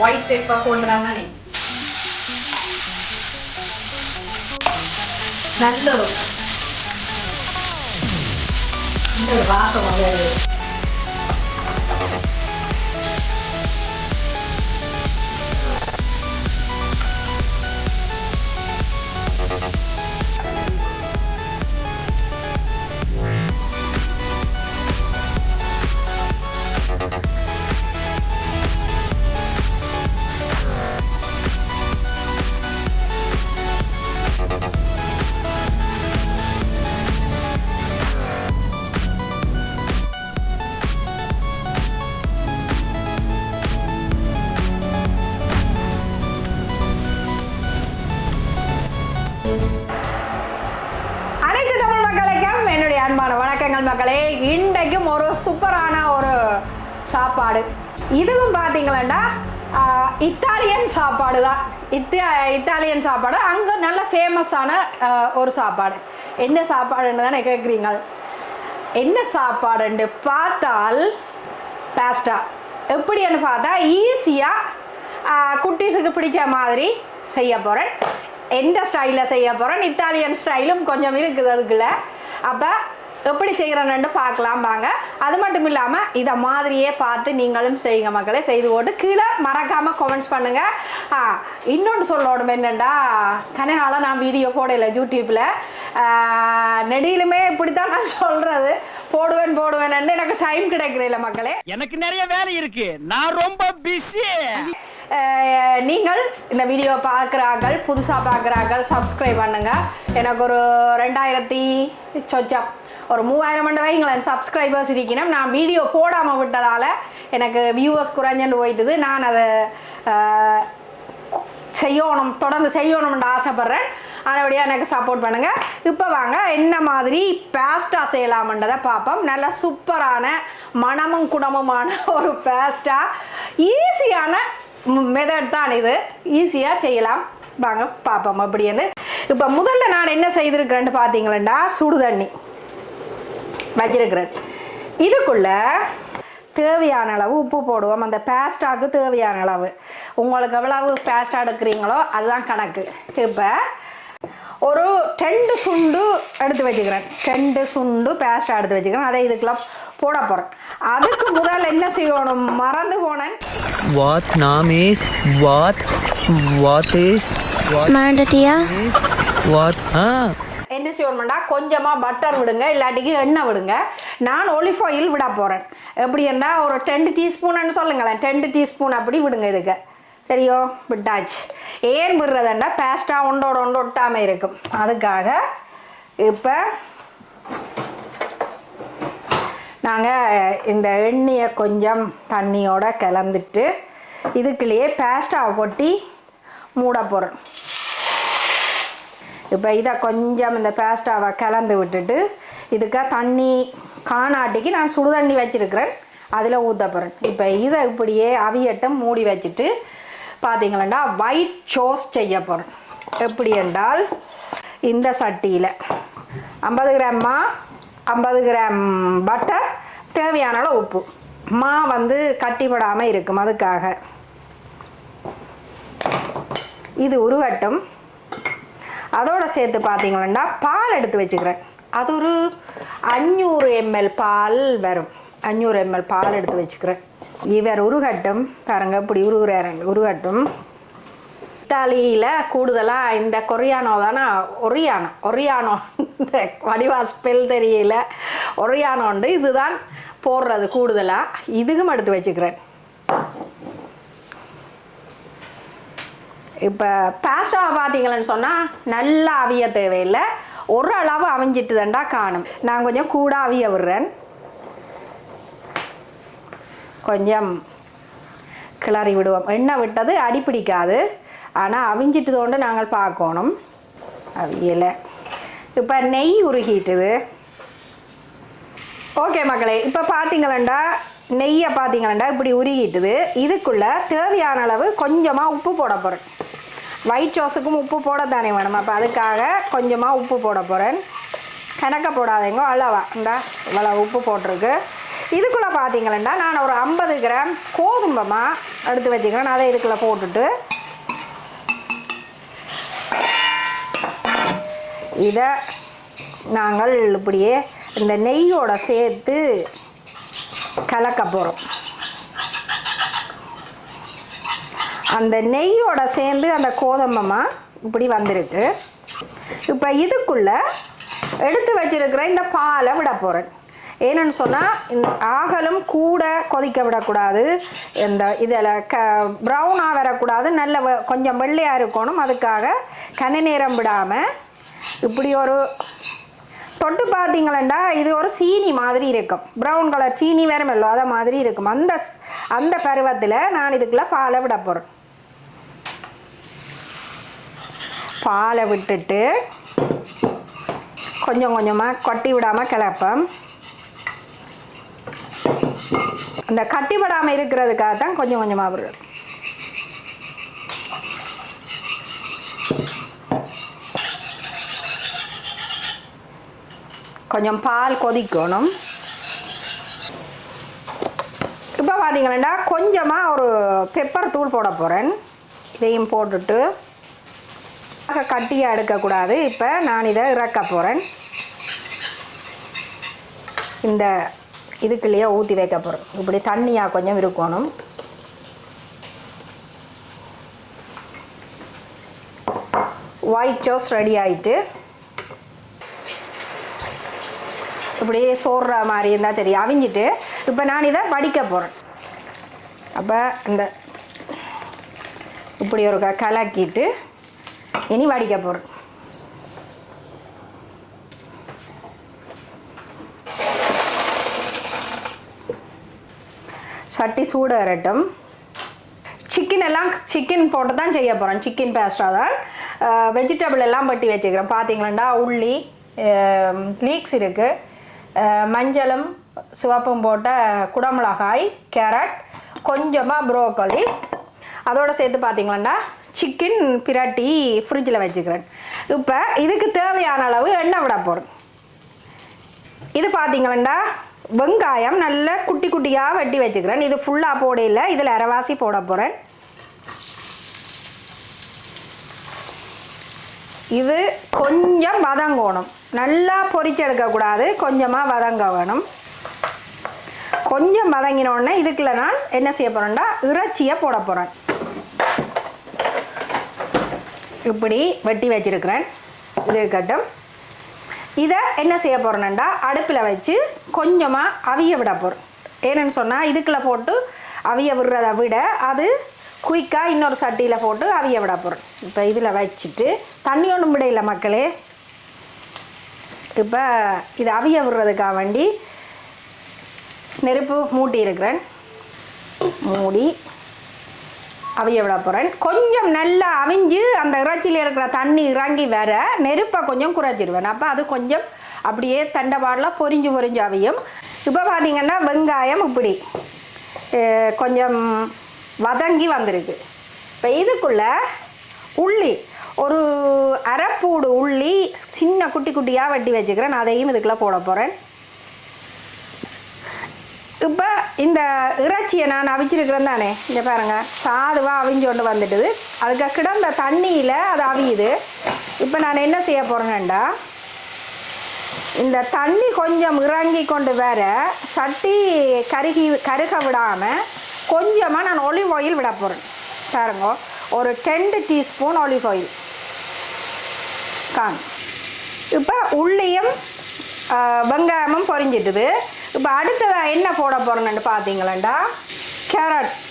White pepper போடுறாங்க நல்ல வாசம் வருது. வணக்கங்கள் மக்களே. இன்றைக்கும் ஒரு சூப்பரான ஒரு சாப்பாடு. இதுவும் பார்த்தீங்களா இத்தாலியன் சாப்பாடு தான். இத்தாலியன் சாப்பாடு அங்கே நல்ல ஃபேமஸான ஒரு சாப்பாடு. என்ன சாப்பாடுன்னு தானே கேட்குறீங்க. என்ன சாப்பாடுன்னு பார்த்தால் பாஸ்டா. எப்படின்னு பார்த்தா ஈஸியாக குட்டீஸுக்கு பிடிச்ச மாதிரி செய்ய போகிறேன். எந்த ஸ்டைலில் செய்ய போகிறேன். இத்தாலியன் ஸ்டைலும் கொஞ்சம் இருக்குது அதுக்குள்ள. அப்போ எப்படி செய்கிறேன்னு பார்க்கலாம் வாங்க. அது மட்டும் இல்லாமல் இதை மாதிரியே பார்த்து நீங்களும் செய்யுங்க மக்களே. செய்து போட்டு கீழே மறக்காமல் கமெண்ட்ஸ் பண்ணுங்கள். இன்னொன்று சொல்லணும் என்னென்னா, கனகால நான் வீடியோ போடலை யூடியூப்பில். நெடியிலுமே இப்படித்தான் நான் சொல்கிறது, போடுவேன் எனக்கு டைம் கிடைக்கிறதில்ல மக்களே. எனக்கு நிறைய வேலை இருக்கு, நான் ரொம்ப பிஸி. நீங்கள் இந்த வீடியோ பார்க்குறார்கள், புதுசாக பார்க்குறார்கள், சப்ஸ்கிரைப் பண்ணுங்கள். எனக்கு ஒரு 2000 சொச்சம் ஒரு 3000 வைங்களேன் சப்ஸ்கிரைபர்ஸ் இருக்கணும். நான் வீடியோ போடாமல் விட்டதால் எனக்கு வியூவர்ஸ் குறைஞ்சுட்டு போயிட்டுது. நான் அதை தொடர்ந்து செய்யணும்னு ஆசைப்பட்றேன். அதனுடைய எனக்கு சப்போர்ட் பண்ணுங்கள். இப்போ வாங்க என்ன மாதிரி பாஸ்டா செய்யலாம்ன்றதை பார்ப்போம். நல்ல சூப்பரான மணமும் குணமுமான ஒரு பாஸ்டா. ஈஸியான மெத்தட் தான் இது, ஈஸியாக செய்யலாம். வாங்க பார்ப்போம் அப்படின்னு. இப்போ முதல்ல நான் என்ன செய்திருக்கிறேன்னு பார்த்தீங்களா, சுடு தண்ணி வச்சிருக்கிறேன். இதுக்குள்ள தேவையான அளவு உப்பு போடுவோம். அந்த பேஸ்டாக்கு தேவையான அளவு, உங்களுக்கு எவ்வளவு பேஸ்டா எடுக்கிறீங்களோ அதுதான் கணக்கு. இப்போ ஒரு 2 சுண்டு எடுத்து வச்சுக்கிறேன். 2 சுண்டு பேஸ்டா எடுத்து வச்சுக்கிறேன். அதை இதுக்குள்ள போட போகிறேன். அதுக்கு முதல் என்ன செய்யணும், மறந்து போனேன். என்ன செய்யணும்டா, கொஞ்சமாக பட்டர் விடுங்க, இல்லாட்டிக்கு எண்ணெய் விடுங்க. நான் ஒலிவ் ஆயில் விட போகிறேன். எப்படி என்றால் ஒரு 10 டீஸ்பூன்னு சொல்லுங்களேன். 10 டீஸ்பூன் அப்படி விடுங்க இதுக்கு. சரியோ, விட்டாச்சு. ஏன் விடுறதுண்டா, பேஸ்டா ஒன்றோட ஒன்று ஒட்டாமல் இருக்கும். அதுக்காக இப்போ நாங்கள் இந்த எண்ணெயை கொஞ்சம் தண்ணியோடு கலந்துட்டு இதுக்குள்ளேயே பேஸ்டாவை கொட்டி மூட போகிறோம். இப்போ இதை கொஞ்சம் இந்த பேஸ்டாவை கலந்து விட்டுட்டு இதுக்கு தண்ணி காணாட்டிக்கு நான் சுடு தண்ணி வச்சுருக்கிறேன், அதில் ஊற்ற போகிறேன். இப்போ இதை இப்படியே அவியட்டம் மூடி வச்சுட்டு பார்த்தீங்களா ஒயிட் சோஸ் செய்ய போகிறேன். எப்படி என்றால், இந்த சட்டியில் 50 கிராம்மா 50 கிராம் பட்டர், தேவையான அளவு உப்பு. மா வந்து கட்டிப்படாமல் இருக்கும், அதுக்காக இது உருகட்டும். அதோடு சேர்த்து பார்த்தீங்கன்னா பால் எடுத்து வச்சுக்கிறேன். அது ஒரு 500 ml பால் வரும். 500 ml பால் எடுத்து வச்சுக்கிறேன். இவர் உருகட்டும். பாருங்கள் இப்படி உருகட்டும். இத்தாலியில் கூடுதலாக இந்த கொரியானோ தானே, ஒரியானோ வடிவா ஸ்பெல் தெரியல, ஒரியானோண்டு இதுதான் போடுறது கூடுதலாக. இதுக்கும் எடுத்து வச்சுக்கிறேன். இப்போ பாஸ்டாவை பார்த்தீங்களன்னு சொன்னால் நல்லா அவிய தேவையில்லை, ஒரு அளவு அவிஞ்சிட்டு தாண்டா காணும். நான் கொஞ்சம் கூட அவிய விடுறேன். கொஞ்சம் கிளறி விடுவோம். எண்ணெய் விட்டது அடிப்பிடிக்காது, ஆனால் அவிஞ்சிட்டு தோண்டு நாங்கள் பார்க்கணும். அவியலை. இப்போ நெய் உருகிட்டுது. ஓகே மக்களே, இப்போ பார்த்தீங்களா நெய்யை பார்த்தீங்களா இப்படி உருகிட்டுது. இதுக்குள்ளே தேவையான அளவு கொஞ்சமாக உப்பு போட போகிறேன். ஒயிட் சோஸுக்கும் உப்பு போட தானே வேணும். அப்போ அதுக்காக கொஞ்சமாக உப்பு போட போகிறேன். கணக்க போடாதீங்க, அளவா இந்தா இவ்வளோ உப்பு போட்டிருக்கு. இதுக்குள்ளே பார்த்தீங்களா நான் ஒரு 50 கிராம் கோதும்பமா எடுத்து வச்சுக்கிறேன். அதை இதுக்குள்ளே போட்டுட்டு இதை நாங்கள் இப்படியே இந்த நெய்யோட சேர்த்து கலக்க போகிறோம். அந்த நெய்யோட சேர்ந்து அந்த கோதும்பமா இப்படி வந்திருக்கு. இப்போ இதுக்குள்ளே எடுத்து வச்சிருக்கிற இந்த பாலை விட போகிறேன். ஏன்னு சொன்னால் இந்த ஆகலும் கூட கொதிக்க விடக்கூடாது. இந்த இதில் ப்ரௌனாக வரக்கூடாது. நல்ல கொஞ்சம் வெள்ளையாக இருக்கணும். அதுக்காக கன நேரம் விடாமல் இப்படி ஒரு தொட்டு பார்த்தீங்களா இது ஒரு சீனி மாதிரி இருக்கும். ப்ரௌன் கலர் சீனி வேற மெல்லோ அதை மாதிரி இருக்கும். அந்த பருவத்தில் நான் இதுக்குள்ளே பாலை விட போகிறேன். பாலை விட்டுட்டு கொஞ்சம் கொஞ்சமாக கட்டி விடாமல் கிளப்பேன். அந்த கட்டி விடாமல் இருக்கிறதுக்காக தான் கொஞ்சம் கொஞ்சமாக விடுறது. கொஞ்சம் பால் கொதிக்கணும். இப்போ பார்த்தீங்கன்னா கொஞ்சமாக ஒரு பெப்பர் தூள் போட போகிறேன். இதையும் போட்டுட்டு கட்டியாக எடுக்கக்கூடாது. இப்போ நான் இதை இறக்க போகிறேன். இந்த இதுக்குள்ளேயே ஊற்றி வைக்க போகிறேன். இப்படி தண்ணியாக கொஞ்சம் இருக்கணும். ஒயிட் சோஸ் ரெடி ஆகிட்டு இப்படியே சோறுற மாதிரி இருந்தால் தெரியும். அவிஞ்சிட்டு இப்போ நான் இதை வடிக்க போகிறேன். அப்போ இந்த இப்படி ஒரு கலக்கிட்டு இனி வடிக்க போகிறேன். சட்டி சூடு வரட்டும். சிக்கன் போட்டு தான் செய்ய போகிறேன். சிக்கன் பேஸ்டா தான். வெஜிடபிள் எல்லாம் பட்டி வச்சுக்கிறேன். பார்த்தீங்களா உள்ளி, லீக்ஸ் இருக்குது, மஞ்சளும் சிவப்பும் போட்ட குடமிளகாய், கேரட், கொஞ்சமாக ப்ரோக்கோலி, அதோடு சேர்த்து பார்த்தீங்களா சிக்கன் பிரட்டி ஃப்ரிட்ஜில் வச்சுக்கிறேன். இப்போ இதுக்கு தேவையான அளவு எண்ணெய் விட போகிறேன். இது பார்த்தீங்களா வெங்காயம் நல்ல குட்டி குட்டியாக வெட்டி வச்சுக்கிறேன். இது ஃபுல்லாக போடையில் இதில் அரைவாசி போட போகிறேன். இது கொஞ்சம் வதங்கணும். நல்லா பொரிச்செடுக்கக்கூடாது. கொஞ்சமாக வதங்க வேணும். கொஞ்சம் வதங்கினோடனே இதுக்குள்ள நான் என்ன செய்ய போகிறேன்டா இறைச்சியை போட போகிறேன். இப்படி வெட்டி வச்சிருக்கிறேன். இது இருக்கட்டும். இதை என்ன செய்ய போகிறேன்டா அடுப்பில் வச்சு கொஞ்சமாக அவிய விட போகிறேன். ஏன்னு சொன்னால் இதுக்குள்ளே போட்டு அவிய விடுறதை விட அது குயிக்காக இன்னொரு சட்டியில் போட்டு அவிய விட போகிறேன். இப்போ இதில் வச்சுட்டு தண்ணி ஒன்றும் விட இல்லை மக்களே. இப்போ இது அவிய விடுறதுக்காக வேண்டி நெருப்பு மூட்டி இருக்கிறேன். மூடி அவிய விட போகிறேன். கொஞ்சம் நல்லா அவிஞ்சு அந்த இறைச்சியில் இருக்கிற தண்ணி இறங்கி வர நெருப்பை கொஞ்சம் குறைச்சிடுவேன். அப்போ அது கொஞ்சம் அப்படியே தண்டைப்பாடெலாம் பொரிஞ்சு அவியும். இப்போ பார்த்தீங்கன்னா வெங்காயம் இப்படி கொஞ்சம் வதங்கி வந்திருக்கு. இப்போ இதுக்குள்ளே உள்ளி ஒரு அரைப்பூடு உள்ளி சின்ன குட்டி குட்டியாக வெட்டி வச்சுக்கிறேன். அதையும் இதுக்குள்ளே போட போகிறேன். இப்போ இந்த இறைச்சியை நான் அவிச்சிருக்கிறேன் தானே, இந்த பாருங்கள் சாதுவாக அவிஞ்சு கொண்டு வந்துட்டுது. அதுக்கு கிடந்த தண்ணியில் அது அவியுது. இப்போ நான் என்ன செய்ய போகிறேன்டா இந்த தண்ணி கொஞ்சம் இறங்கி கொண்டு வர சட்டி கருக விடாமல் கொஞ்சமாக நான் ஒலிவ் ஆயில் விட போகிறேன். பாருங்க ஒரு 10 டீஸ்பூன் ஒலிவ் ஆயில் காணும். இப்போ உள்ளியும் வெங்காயமும் பொரிஞ்சிட்டுது. இப்போ அடுத்ததாக என்ன போட போகிறேன்னு பார்த்தீங்களாண்டா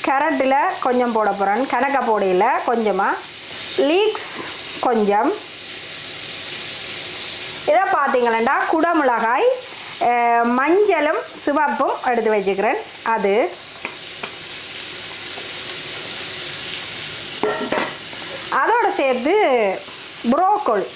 கேரட்டில் கொஞ்சம் போட போகிறேன். கணக்க போடையில் கொஞ்சமாக லீக்ஸ் கொஞ்சம். இதை பார்த்தீங்களாண்டா குடமிளகாய், மஞ்சளும் சிவப்பும் எடுத்து வச்சுக்கிறேன். அது அதோடு சேர்த்து ப்ரோக்கோலி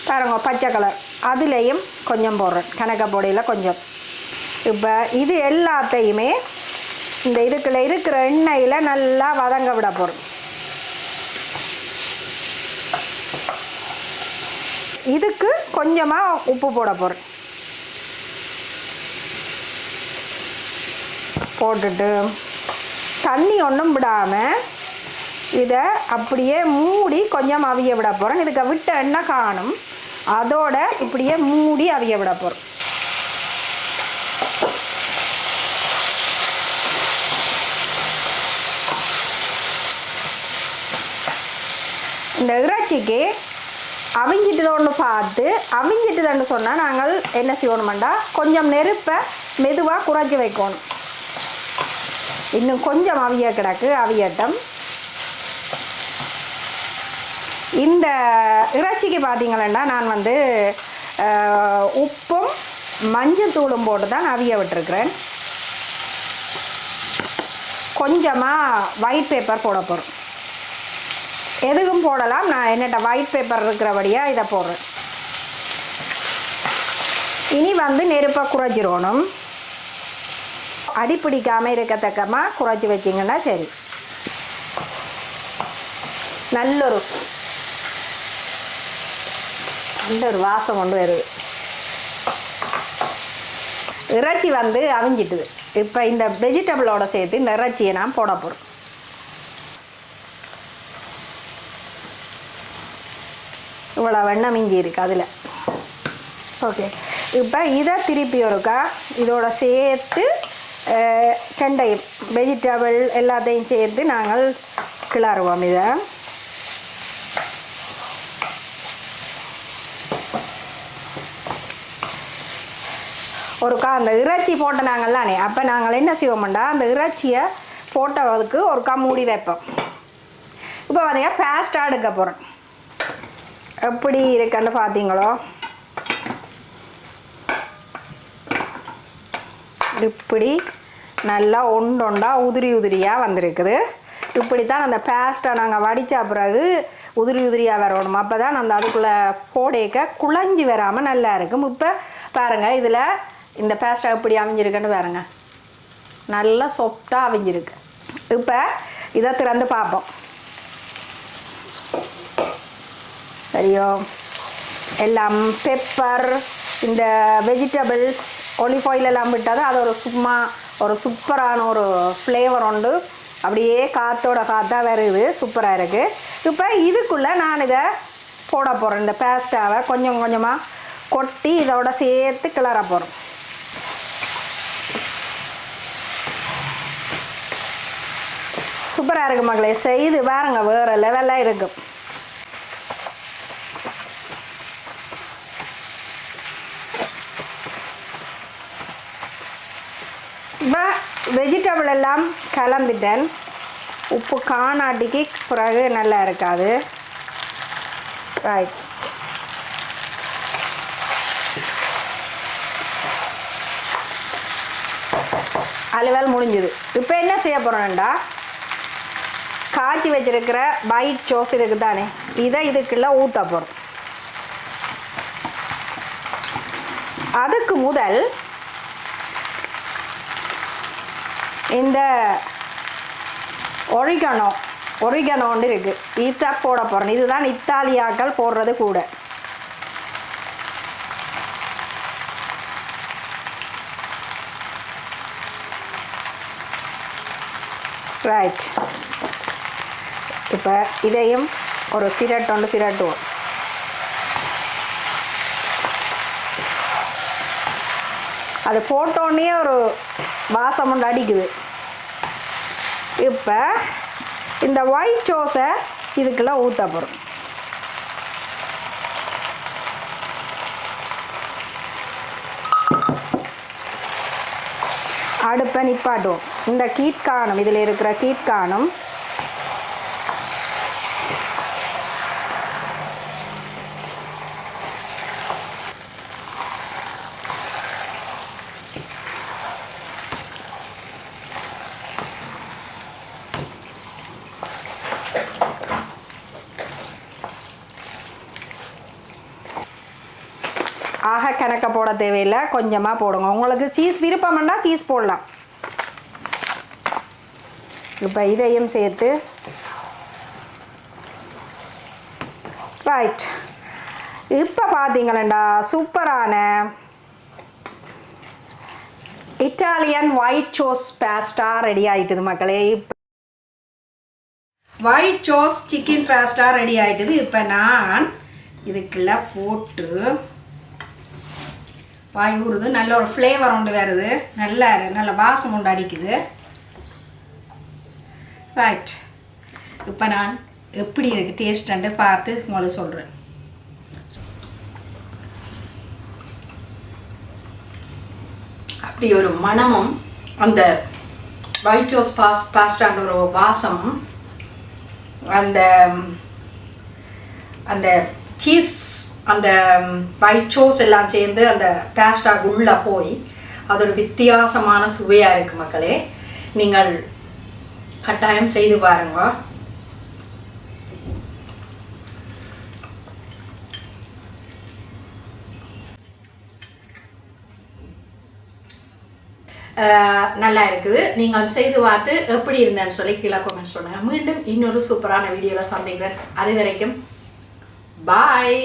பாருங்க பச்சை கலர், அதுலேயும் கொஞ்சம் போடுறேன். கணக்க போடையில் கொஞ்சம். இப்போ இது எல்லாத்தையுமே இந்த இதுக்குள்ள இருக்கிற எண்ணெயில் நல்லா வதங்க விட போகிறோம். இதுக்கு கொஞ்சமாக உப்பு போட போகிறேன். போட்டுட்டு தண்ணி ஒன்றும் விடாமல் இதை அப்படியே மூடி கொஞ்சம் அவிய விட போகிறோம். இதுக்கு விட்ட எண்ணெய் காணும், அதோட இப்படியே மூடி அவிய விட போகிறோம். இந்த இறைச்சிக்கு அவிஞ்சிட்டுதோன்னு பார்த்து அவிஞ்சிட்டுதுன்னு சொன்னால் நாங்கள் என்ன செய்யணுமெண்டா கொஞ்சம் நெருப்பை மெதுவாக குறைச்சி வைக்கணும். இன்னும் கொஞ்சம் அவிய கிடக்கு, அவியட்டம். இந்த இறைச்சிக்கு பார்த்தீங்களா நான் வந்து உப்பும் மஞ்சள் தூளும் போட்டு தான் அவிய விட்டுருக்குறேன். கொஞ்சமாக ஒயிட் பேப்பர் போட போகிறோம். எதுக்கும் போடலாம், நான் என்னட்ட ஒயிட் பேப்பர் இருக்கிறபடியாக இதை போடுறேன். இனி வந்து நெருப்பை குறைச்சிடணும். அடிப்பிடிக்காமல் இருக்கத்தக்கமாக குறைச்சி வச்சிங்கன்னா சரி. நல்ல ஒரு வாசம் கொண்டு வருது. இறைச்சி வந்து அவிஞ்சிட்டுது. இப்போ இந்த வெஜிடபிளோட சேர்த்து இந்த இறைச்சியை நான் போட போகிறேன். இவ்வளோ வெண்ணெய் மிஞ்சி இருக்குது அதில். ஓகே, இப்போ இதை திருப்பி ஒருக்கா இதோட சேர்த்து ரெண்டையும் வெஜிடபிள் எல்லாத்தையும் சேர்த்து நாங்கள் கிளறுவோம். இதை ஒருக்கா அந்த இறைச்சி போட்ட நாங்கள்லானே, அப்போ நாங்கள் என்ன செய்வோம்டா அந்த இறைச்சியை போட்டதுக்கு ஒருக்கா மூடி வைப்போம். இப்போ பார்த்தீங்கன்னா பேஸ்ட்டாக எடுக்க போகிறோம். எப்படி இருக்குன்னு பார்த்தீங்களோ, இப்படி நல்லா ஒண்டொண்டா உதிரி உதிரியாக வந்திருக்குது. இப்படி தான் அந்த பேஸ்ட்டை நாங்கள் வடித்த பிறகு உதிரி உதிரியாக வரணும். அப்போ தான் அந்த அதுக்குள்ளே போடைக்க குழஞ்சி வராமல் நல்லா இருக்கும். இப்போ பாருங்கள், இதில் இந்த பேஸ்ட்டை எப்படி அவிஞ்சிருக்குன்னு பாருங்கள், நல்லா சாஃப்டாக அவிஞ்சிருக்கு. இப்போ இதை திறந்து பார்ப்போம். சரியோ, எல்லாம் பெப்பர், இந்த வெஜிடபிள்ஸ், ஒலிவ் ஆயில் எல்லாம் விட்டால் அது ஒரு சூப்பரான ஒரு ஃப்ளேவர் உண்டு. அப்படியே காற்றோட காற்றாக வருது, சூப்பராக இருக்குது. இப்போ இதுக்குள்ளே நான் இதை போட போகிறேன். இந்த பேஸ்ட்டாவை கொஞ்சம் கொஞ்சமாக கொட்டி இதோட சேர்த்து கிளற போகிறோம். சூப்பராக இருக்குது மகளே, செய்து பாருங்க, வேறு லெவலில் இருக்கும். இப்போ வெஜிடபிள் எல்லாம் கலந்துட்டேன். உப்பு காணாட்டிக்கு பிறகு நல்லா இருக்காது. ரைட், அலுவல் முடிஞ்சுது. இப்போ என்ன செய்ய போகிறோம்டா, காய்ச்சி வச்சிருக்கிற ஒயிட் சோஸ் இருக்குது தானே, இதை இதுக்குள்ள ஊற்ற போகிறோம். அதுக்கு முதல் இந்த ஒரிகனோன்னு இருக்குது, இதை போட போகிறேன். இதுதான் இத்தாலியாக்கள் போடுறது கூட. ரைட், இப்போ இதையும் ஒரு பிரட்டுவோம். அது போட்டோன்னே ஒரு வாசம் ஒன்று அடிக்குது. இப்போ இந்த ஒயிட் சோஸை இதுக்குள்ளே ஊற்ற போகிறோம். அடுப்பை நிப்பாட்டுவோம். இந்த கீட் காணும், இதில் இருக்கிற கீட் காணும். ஆக கணக்க போட தேவையில்லை, கொஞ்சமாக போடுங்க. உங்களுக்கு சீஸ் விருப்பம்னா சீஸ் போடலாம். இப்போ இதையும் சேர்த்து ரைட். இப்போ பார்த்தீங்களா சூப்பரான இட்டாலியன் ஒயிட் சோஸ் பாஸ்டா ரெடி ஆயிட்டுது மக்களே. ஒயிட் சோஸ் சிக்கன் பாஸ்டா ரெடி ஆயிட்டுது. இப்போ நான் இதுக்குள்ள போட்டு வாய் ஊறுது. நல்ல ஒரு ஃப்ளேவர் ஒன்று வருது. நல்ல வாசம் ஒன்று அடிக்குது. ரைட், இப்போ நான் எப்படி இருக்குது டேஸ்ட்டு பார்த்து உங்களுக்கு சொல்கிறேன். அப்படி ஒரு மணமும் அந்த ஒயிட் சோஸ் பாஸ்டான்ற ஒரு வாசமும் அந்த அந்த சீஸ் அந்த ஒயிட் சோஸ் எல்லாம் சேர்ந்து அந்த பாஸ்டாக்கு உள்ளே போய் அது ஒரு வித்தியாசமான சுவையாக இருக்குது மக்களே. நீங்கள் கட்டாயம் செய்து பாருங்க. நல்லா இருக்குது. நீங்கள் செய்து பார்த்து எப்படி இருந்தேன்னு சொல்லி கீழே கமெண்ட்ஸ் பண்ணுங்கள். மீண்டும் இன்னொரு சூப்பரான வீடியோவில் சந்திக்கிறேன். அது வரைக்கும் பாய்.